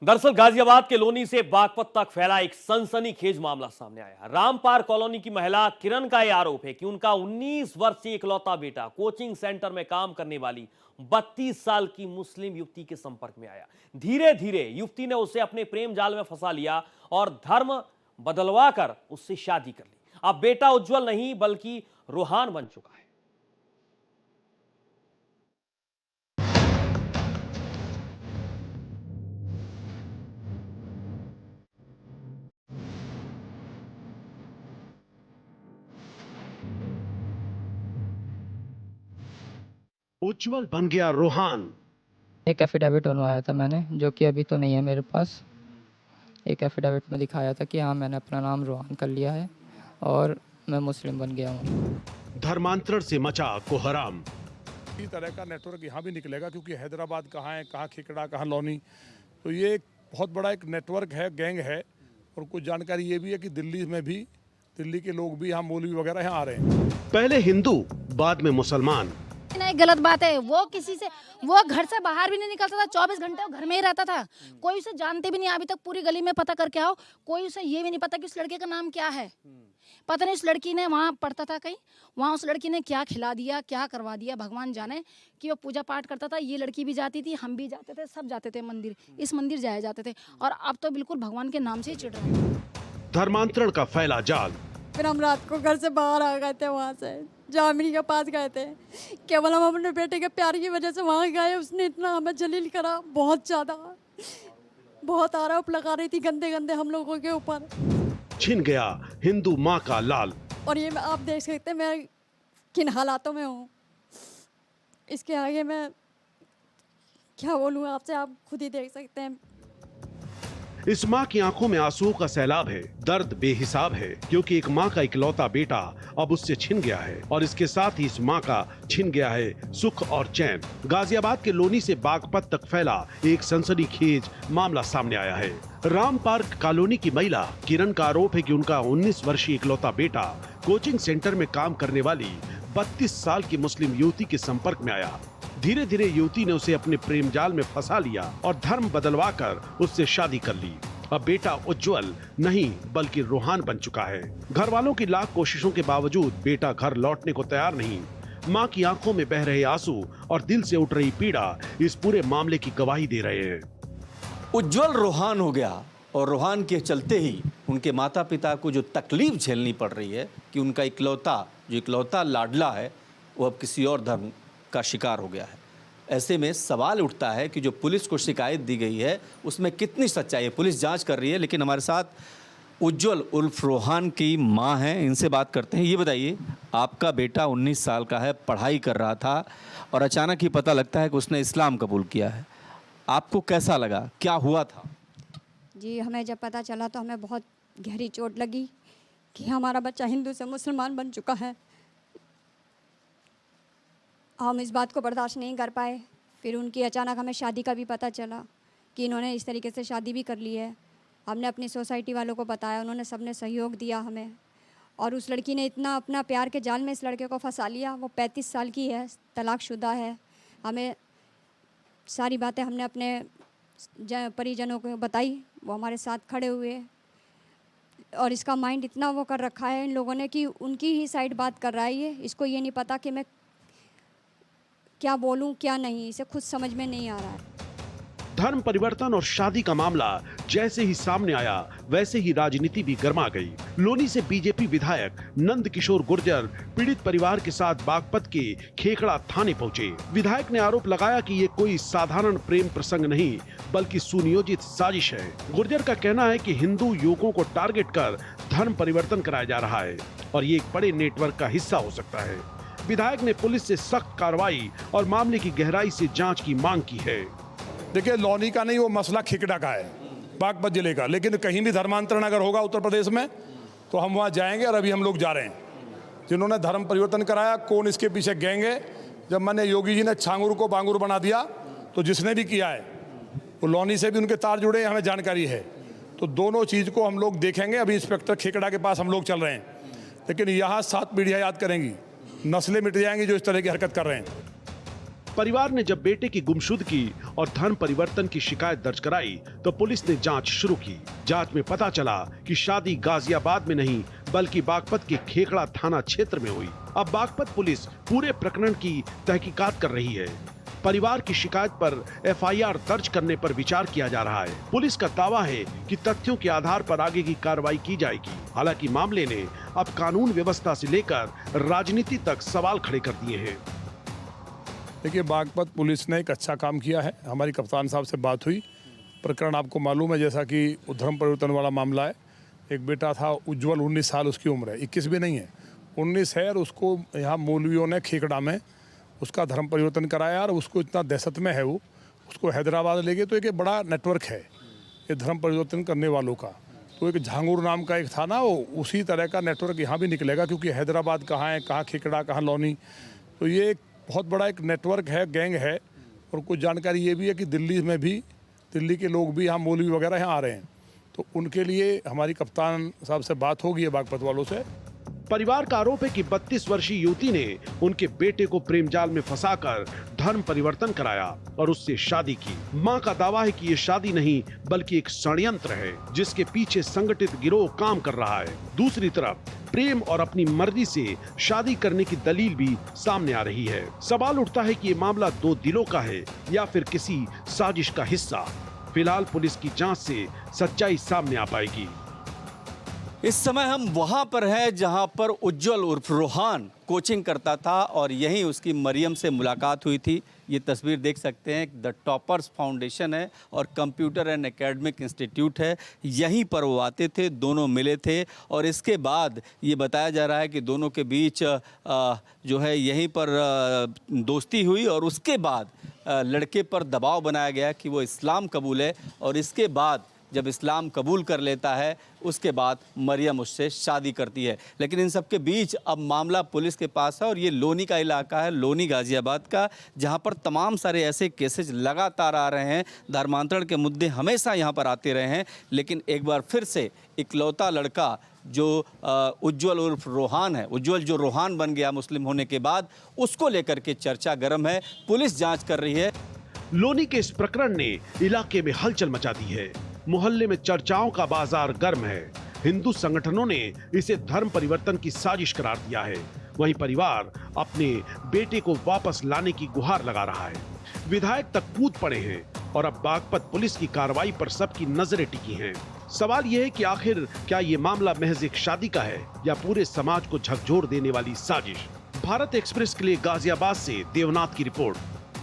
दरअसल गाजियाबाद के लोनी से बागपत तक फैला एक सनसनीखेज मामला सामने आया। रामपार कॉलोनी की महिला किरण का यह आरोप है कि उनका 19 वर्षीय इकलौता बेटा कोचिंग सेंटर में काम करने वाली 32 साल की मुस्लिम युवती के संपर्क में आया। धीरे धीरे युवती ने उसे अपने प्रेम जाल में फंसा लिया और धर्म बदलवा कर उससे शादी कर ली। अब बेटा उज्जवल नहीं बल्कि रूहान बन चुका है। उज्जवल बन गया रूहान। एक एफिडेविट बनवाया था मैंने, जो कि अभी तो नहीं है मेरे पास। एक एफिडेविट में दिखाया था कि हाँ, मैंने अपना नाम रूहान कर लिया है और मैं मुस्लिम बन गया हूँ। धर्मांतरण से मचा कोहराम। इसी तरह का नेटवर्क यहाँ भी निकलेगा, क्योंकि हैदराबाद कहाँ है, कहाँ खिकड़ा, कहाँ लौनी, तो ये एक बहुत बड़ा एक नेटवर्क है, गैंग है। और कुछ जानकारी ये भी है कि दिल्ली में भी, दिल्ली के लोग भी यहाँ, मौलवी वगैरह यहाँ आ रहे हैं। पहले हिंदू, बाद में मुसलमान। नहीं, गलत बात है। वो किसी से, वो घर से बाहर भी नहीं निकलता था, 24 घंटे वो घर में ही रहता था। कोई उसे जानते भी नहीं। अभी तक पूरी गली में पता करके आओ, कोई उसे ये भी नहीं पता कि उस लड़के का नाम क्या है। पता नहीं उस लड़की ने, वहाँ पढ़ता था कहीं, वहाँ उस लड़की ने क्या खिला दिया, क्या करवा दिया, भगवान जाने। कि वो पूजा पाठ करता था, ये लड़की भी जाती थी, हम भी जाते थे, सब जाते थे मंदिर, इस मंदिर जाया जाते थे। और अब तो बिल्कुल भगवान के नाम से ही चिढ़ रहे हैं। धर्मांतरण का फैला जाल। फिर हम रात को घर से बाहर आ गए थे, वहाँ से जामिनी के पास गए थे। केवल हम अपने बेटे के प्यार की वजह से वहाँ गए। उसने इतना हमें जलील करा, बहुत ज़्यादा, बहुत आरोप लगा रही थी गंदे गंदे हम लोगों के ऊपर। छिन गया हिंदू माँ का लाल। और ये आप देख सकते हैं मैं किन हालातों में हूँ। इसके आगे मैं क्या बोलूँ आपसे, आप खुद ही देख सकते हैं। इस माँ की आंखों में आंसुओं का सैलाब है, दर्द बेहिसाब है, क्योंकि एक माँ का इकलौता बेटा अब उससे छिन गया है और इसके साथ ही इस माँ का छिन गया है सुख और चैन। गाजियाबाद के लोनी से बागपत तक फैला एक सनसनीखेज मामला सामने आया है। राम पार्क कॉलोनी की महिला किरण का आरोप है कि उनका 19 वर्षीय इकलौता बेटा कोचिंग सेंटर में काम करने वाली 32 साल की मुस्लिम युवती के संपर्क में आया। धीरे धीरे युवती ने उसे अपने प्रेम जाल में फंसा लिया और धर्म बदलवा कर उससे शादी कर ली। अब बेटा उज्जवल नहीं बल्कि रूहान बन चुका है। घर वालों की लाख कोशिशों के बावजूद बेटा घर लौटने को तैयार नहीं। माँ की आंखों में बह रहे आंसू और दिल से उठ रही पीड़ा इस पूरे मामले की गवाही दे रहे हैं। उज्जवल रूहान हो गया और रूहान के चलते ही उनके माता पिता को जो तकलीफ झेलनी पड़ रही है कि उनका इकलौता लाडला है, वो अब किसी और धर्म का शिकार हो गया है। ऐसे में सवाल उठता है कि जो पुलिस को शिकायत दी गई है उसमें कितनी सच्चाई है। पुलिस जांच कर रही है, लेकिन हमारे साथ उज्जवल उर्फ रूहान की मां हैं, इनसे बात करते हैं। ये बताइए, आपका बेटा 19 साल का है, पढ़ाई कर रहा था और अचानक ही पता लगता है कि उसने इस्लाम कबूल किया है। आपको कैसा लगा, क्या हुआ था? जी, हमें जब पता चला तो हमें बहुत गहरी चोट लगी कि हमारा बच्चा हिंदू से मुसलमान बन चुका है। हम इस बात को बर्दाश्त नहीं कर पाए। फिर उनकी अचानक हमें शादी का भी पता चला कि इन्होंने इस तरीके से शादी भी कर ली है। हमने अपनी सोसाइटी वालों को बताया, उन्होंने सबने सहयोग दिया हमें। और उस लड़की ने इतना अपना प्यार के जाल में इस लड़के को फंसा लिया। वो 35 साल की है, तलाकशुदा है। हमें सारी बातें हमने अपने परिजनों को बताई, वो हमारे साथ खड़े हुए। और इसका माइंड इतना वो कर रखा है इन लोगों ने कि उनकी ही साइड बात कर रहा है ये। इसको ये नहीं पता कि मैं क्या बोलूं क्या नहीं, इसे खुद समझ में नहीं आ रहा है। धर्म परिवर्तन और शादी का मामला जैसे ही सामने आया वैसे ही राजनीति भी गर्मा गई। लोनी से बीजेपी विधायक नंद किशोर गुर्जर पीड़ित परिवार के साथ बागपत के खेकड़ा थाने पहुंचे। विधायक ने आरोप लगाया कि ये कोई साधारण प्रेम प्रसंग नहीं बल्कि सुनियोजित साजिश है। गुर्जर का कहना है कि हिंदू युवकों को टारगेट कर धर्म परिवर्तन कराया जा रहा है और ये एक बड़े नेटवर्क का हिस्सा हो सकता है। विधायक ने पुलिस से सख्त कार्रवाई और मामले की गहराई से जांच की मांग की है। देखिए, लौनी का नहीं, वो मसला खिकड़ा का है, बागपत जिले का। लेकिन कहीं भी धर्मांतरण अगर होगा उत्तर प्रदेश में तो हम वहाँ जाएंगे, और अभी हम लोग जा रहे हैं। जिन्होंने धर्म परिवर्तन कराया, कौन इसके पीछे गैंग है। जब मैंने योगी जी ने छांगुर को बांगुर बना दिया, तो जिसने भी किया है वो लौनी से भी उनके तार जुड़े हैं, हमें जानकारी है। तो दोनों चीज़ को हम लोग देखेंगे। अभी इंस्पेक्टर खेकड़ा के पास हम लोग चल रहे हैं, लेकिन यहाँ 7 पीढ़ियाँ याद करेंगी, नस्लें मिट जाएंगी जो इस तरह की हरकत कर रहे हैं। परिवार ने जब बेटे की गुमशुदगी और धर्म परिवर्तन की शिकायत दर्ज कराई तो पुलिस ने जांच शुरू की। जांच में पता चला कि शादी गाजियाबाद में नहीं बल्कि बागपत के खेखड़ा थाना क्षेत्र में हुई। अब बागपत पुलिस पूरे प्रकरण की तहकीकात कर रही है। परिवार की शिकायत पर एफआईआर दर्ज करने पर विचार किया जा रहा है। पुलिस का दावा है कि तथ्यों के आधार पर आगे की कार्रवाई की जाएगी। हालांकि मामले ने अब कानून व्यवस्था से लेकर राजनीति तक सवाल खड़े कर दिए हैं। देखिए, बागपत पुलिस ने एक अच्छा काम किया है। हमारी कप्तान साहब से बात हुई। प्रकरण आपको मालूम है, जैसा कि धर्म परिवर्तन वाला मामला है। एक बेटा था उज्जवल, 19 साल उसकी उम्र है, 21 भी नहीं है, 19 है। और उसको यहाँ मौलवियों ने खेकड़ा में उसका धर्म परिवर्तन कराया और उसको इतना दहशत में है वो, उसको हैदराबाद ले गए। तो एक बड़ा नेटवर्क है ये धर्म परिवर्तन करने वालों का। तो एक झांगुर नाम का एक था ना, वो उसी तरह का नेटवर्क यहाँ भी निकलेगा, क्योंकि हैदराबाद कहाँ है, कहाँ खेकड़ा, कहाँ लौनी। तो ये एक बहुत बड़ा एक नेटवर्क है, गैंग है। और कुछ जानकारी ये भी है कि दिल्ली में भी, दिल्ली के लोग भी यहाँ मौलवी वगैरह यहाँ आ रहे हैं। तो उनके लिए हमारी कप्तान साहब से बात होगी है बागपत वालों से। परिवार का आरोप है कि 32 वर्षीय युवती ने उनके बेटे को प्रेम जाल में फंसाकर धर्म परिवर्तन कराया और उससे शादी की। मां का दावा है कि ये शादी नहीं बल्कि एक षड्यंत्र है जिसके पीछे संगठित गिरोह काम कर रहा है। दूसरी तरफ प्रेम और अपनी मर्जी से शादी करने की दलील भी सामने आ रही है। सवाल उठता है कि ये मामला दो दिलों का है या फिर किसी साजिश का हिस्सा। फिलहाल पुलिस की जांच से सच्चाई सामने आ पाएगी। इस समय हम वहाँ पर हैं जहाँ पर उज्जवल उर्फ रोहान कोचिंग करता था और यहीं उसकी मरियम से मुलाकात हुई थी। ये तस्वीर देख सकते हैं, द टॉपर्स फाउंडेशन है और कंप्यूटर एंड एकेडमिक इंस्टीट्यूट है। यहीं पर वो आते थे, दोनों मिले थे और इसके बाद ये बताया जा रहा है कि दोनों के बीच जो है यहीं पर दोस्ती हुई और उसके बाद लड़के पर दबाव बनाया गया कि वो इस्लाम कबूल है और इसके बाद जब इस्लाम कबूल कर लेता है उसके बाद मरियम उससे शादी करती है। लेकिन इन सब के बीच अब मामला पुलिस के पास है और ये लोनी का इलाका है, लोनी गाजियाबाद का, जहां पर तमाम सारे ऐसे केसेज लगातार आ रहे हैं। धर्मांतरण के मुद्दे हमेशा यहां पर आते रहे हैं, लेकिन एक बार फिर से इकलौता लड़का जो उज्जवल उर्फ रोहान है, उज्जवल जो रोहान बन गया मुस्लिम होने के बाद, उसको लेकर के चर्चा गर्म है। पुलिस जाँच कर रही है। लोनी के इस प्रकरण ने इलाके में हलचल मचा दी है। मोहल्ले में चर्चाओं का बाजार गर्म है। हिंदू संगठनों ने इसे धर्म परिवर्तन की साजिश करार दिया है। वहीं परिवार अपने बेटे को वापस लाने की गुहार लगा रहा है। विधायक तक कूद पड़े हैं और अब बागपत पुलिस की कार्रवाई पर सबकी नजरें टिकी हैं। सवाल यह है कि आखिर क्या ये मामला महज एक शादी का है या पूरे समाज को झकझोर देने वाली साजिश। भारत एक्सप्रेस के लिए गाजियाबाद से देवनाथ की रिपोर्ट।